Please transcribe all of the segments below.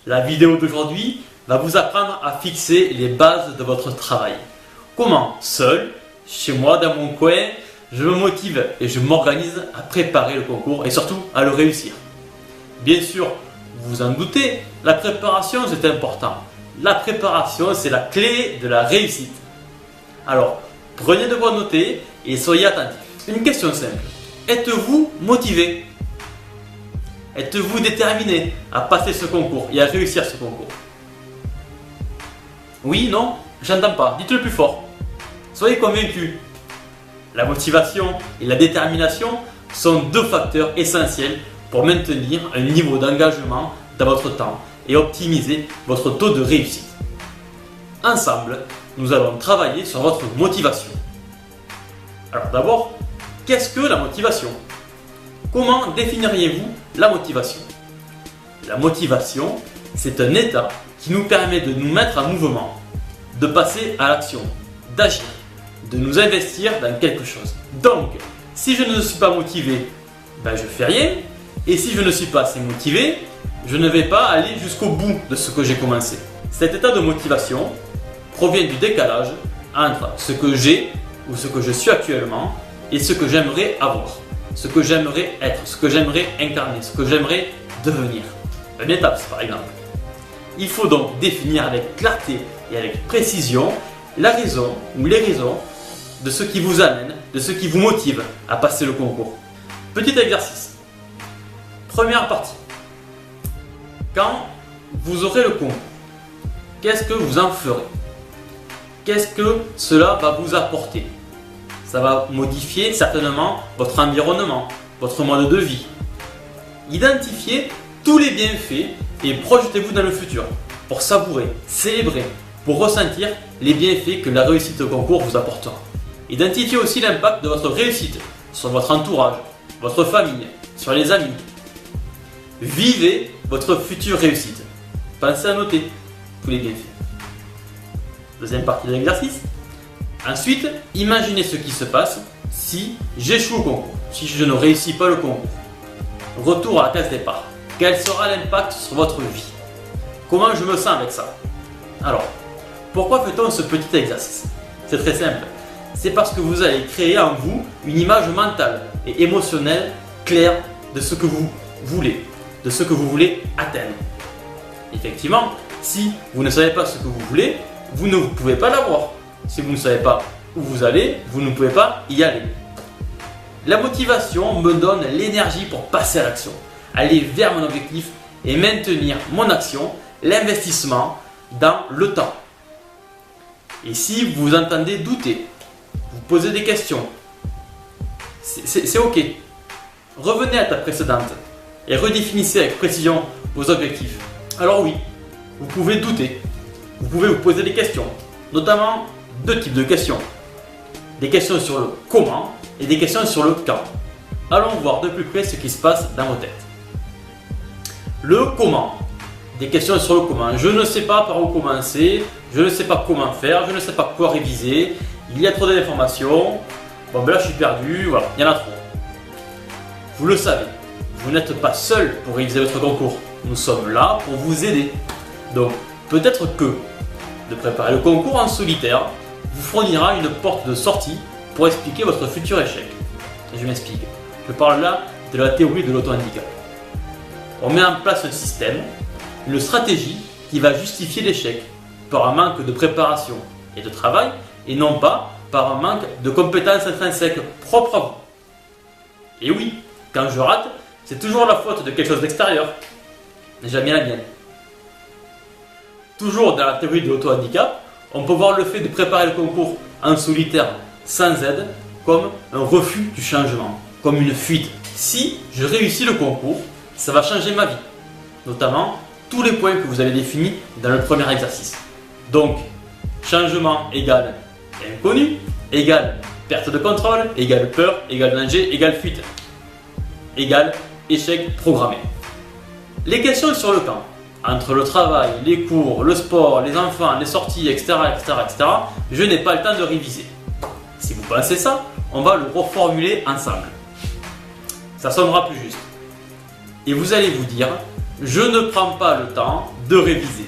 La vidéo d'aujourd'hui va vous apprendre à fixer les bases de votre travail. Comment, seul, chez moi, dans mon coin, je me motive et je m'organise à préparer le concours et surtout à le réussir. Bien sûr, vous vous en doutez, la préparation c'est important. La préparation c'est la clé de la réussite. Alors, prenez de quoi noter et soyez attentifs. Une question simple. Êtes-vous motivé? Êtes-vous déterminé à passer ce concours et à réussir ce concours? Oui, non? J'entends pas. Dites-le plus fort. Soyez convaincus. La motivation et la détermination sont deux facteurs essentiels pour maintenir un niveau d'engagement dans votre temps et optimiser votre taux de réussite. Ensemble, nous allons travailler sur votre motivation. Alors d'abord, qu'est-ce que la motivation? Comment définiriez-vous la motivation? La motivation, c'est un état qui nous permet de nous mettre en mouvement, de passer à l'action, d'agir, de nous investir dans quelque chose. Donc, si je ne suis pas motivé, je ne fais rien. Et si je ne suis pas assez motivé, je ne vais pas aller jusqu'au bout de ce que j'ai commencé. Cet état de motivation provient du décalage entre ce que j'ai ou ce que je suis actuellement et ce que j'aimerais avoir, ce que j'aimerais être, ce que j'aimerais incarner, ce que j'aimerais devenir. Une étape par exemple. Il faut donc définir avec clarté et avec précision la raison ou les raisons de ce qui vous amène, de ce qui vous motive à passer le concours. Petit exercice. Première partie. Quand vous aurez le concours, qu'est-ce que vous en ferez? Qu'est-ce que cela va vous apporter? Ça va modifier certainement votre environnement, votre mode de vie. Identifiez tous les bienfaits et projetez-vous dans le futur pour savourer, célébrer, pour ressentir les bienfaits que la réussite au concours vous apportera. Identifiez aussi l'impact de votre réussite sur votre entourage, votre famille, sur les amis. Vivez votre future réussite. Pensez à noter tous les bienfaits. Deuxième partie de l'exercice. Ensuite, imaginez ce qui se passe si j'échoue au concours, si je ne réussis pas le concours. Retour à la case départ. Quel sera l'impact sur votre vie? Comment je me sens avec ça? Alors, pourquoi fait-on ce petit exercice? C'est très simple. C'est parce que vous allez créer en vous une image mentale et émotionnelle claire de ce que vous voulez, de ce que vous voulez atteindre. Effectivement, si vous ne savez pas ce que vous voulez, vous ne pouvez pas l'avoir. Si vous ne savez pas où vous allez, vous ne pouvez pas y aller. La motivation me donne l'énergie pour passer à l'action, aller vers mon objectif et maintenir mon action, l'investissement dans le temps. Et si vous entendez douter, vous posez des questions, c'est ok. Revenez à la précédente et redéfinissez avec précision vos objectifs. Alors oui, vous pouvez douter, vous pouvez vous poser des questions, notamment deux types de questions. Des questions sur le comment et des questions sur le quand. Allons voir de plus près ce qui se passe dans vos têtes. Le comment. Des questions sur le comment. Je ne sais pas par où commencer, je ne sais pas comment faire, je ne sais pas quoi réviser, il y a trop d'informations, là je suis perdu, voilà, il y en a trop. Vous le savez, vous n'êtes pas seul pour réviser votre concours, nous sommes là pour vous aider. Donc peut-être que de préparer le concours en solitaire vous fournira une porte de sortie pour expliquer votre futur échec. Et je m'explique, je parle là de la théorie de l'auto-handicap. On met en place un système, une stratégie qui va justifier l'échec par un manque de préparation et de travail et non pas par un manque de compétences intrinsèques propres à vous. Et oui, quand je rate, c'est toujours la faute de quelque chose d'extérieur, mais jamais la mienne. Toujours dans la théorie de l'auto-handicap, on peut voir le fait de préparer le concours en solitaire sans aide comme un refus du changement, comme une fuite. Si je réussis le concours, ça va changer ma vie, notamment tous les points que vous avez définis dans le premier exercice. Donc, changement égale inconnu, égale perte de contrôle, égale peur, égale danger, égale fuite, égale échec programmé. Les questions sur le temps, entre le travail, les cours, le sport, les enfants, les sorties, etc., je n'ai pas le temps de réviser. Si vous pensez ça, on va le reformuler ensemble. Ça sonnera plus juste. Et vous allez vous dire, je ne prends pas le temps de réviser.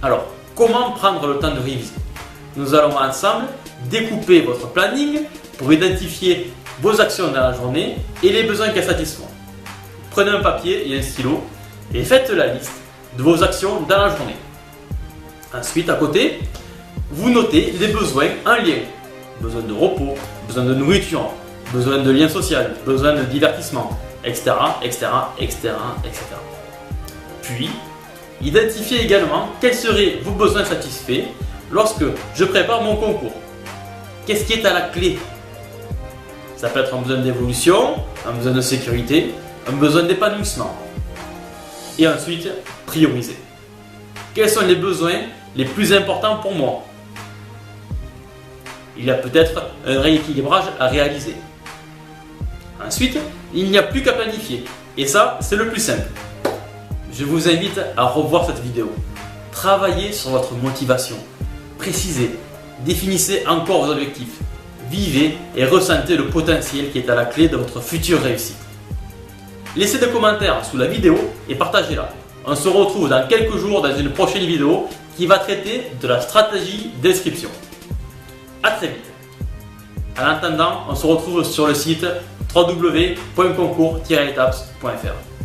Alors, comment prendre le temps de réviser? Nous allons ensemble découper votre planning pour identifier vos actions dans la journée et les besoins qu'elles satisfont. Prenez un papier et un stylo et faites la liste de vos actions dans la journée. Ensuite, à côté, vous notez les besoins en lien. Besoin de repos, besoin de nourriture, besoin de lien social, besoin de divertissement, etc., etc., etc., etc. Puis, identifiez également quels seraient vos besoins satisfaits lorsque je prépare mon concours. Qu'est-ce qui est à la clé? Ça peut être un besoin d'évolution, un besoin de sécurité, un besoin d'épanouissement. Et ensuite, prioriser. Quels sont les besoins les plus importants pour moi? Il y a peut-être un rééquilibrage à réaliser. Ensuite, il n'y a plus qu'à planifier. Et ça, c'est le plus simple. Je vous invite à revoir cette vidéo. Travaillez sur votre motivation. Précisez, définissez encore vos objectifs. Vivez et ressentez le potentiel qui est à la clé de votre future réussite. Laissez des commentaires sous la vidéo et partagez-la. On se retrouve dans quelques jours dans une prochaine vidéo qui va traiter de la stratégie d'inscription. A très vite. En attendant, on se retrouve sur le site www.concours-etapes.fr.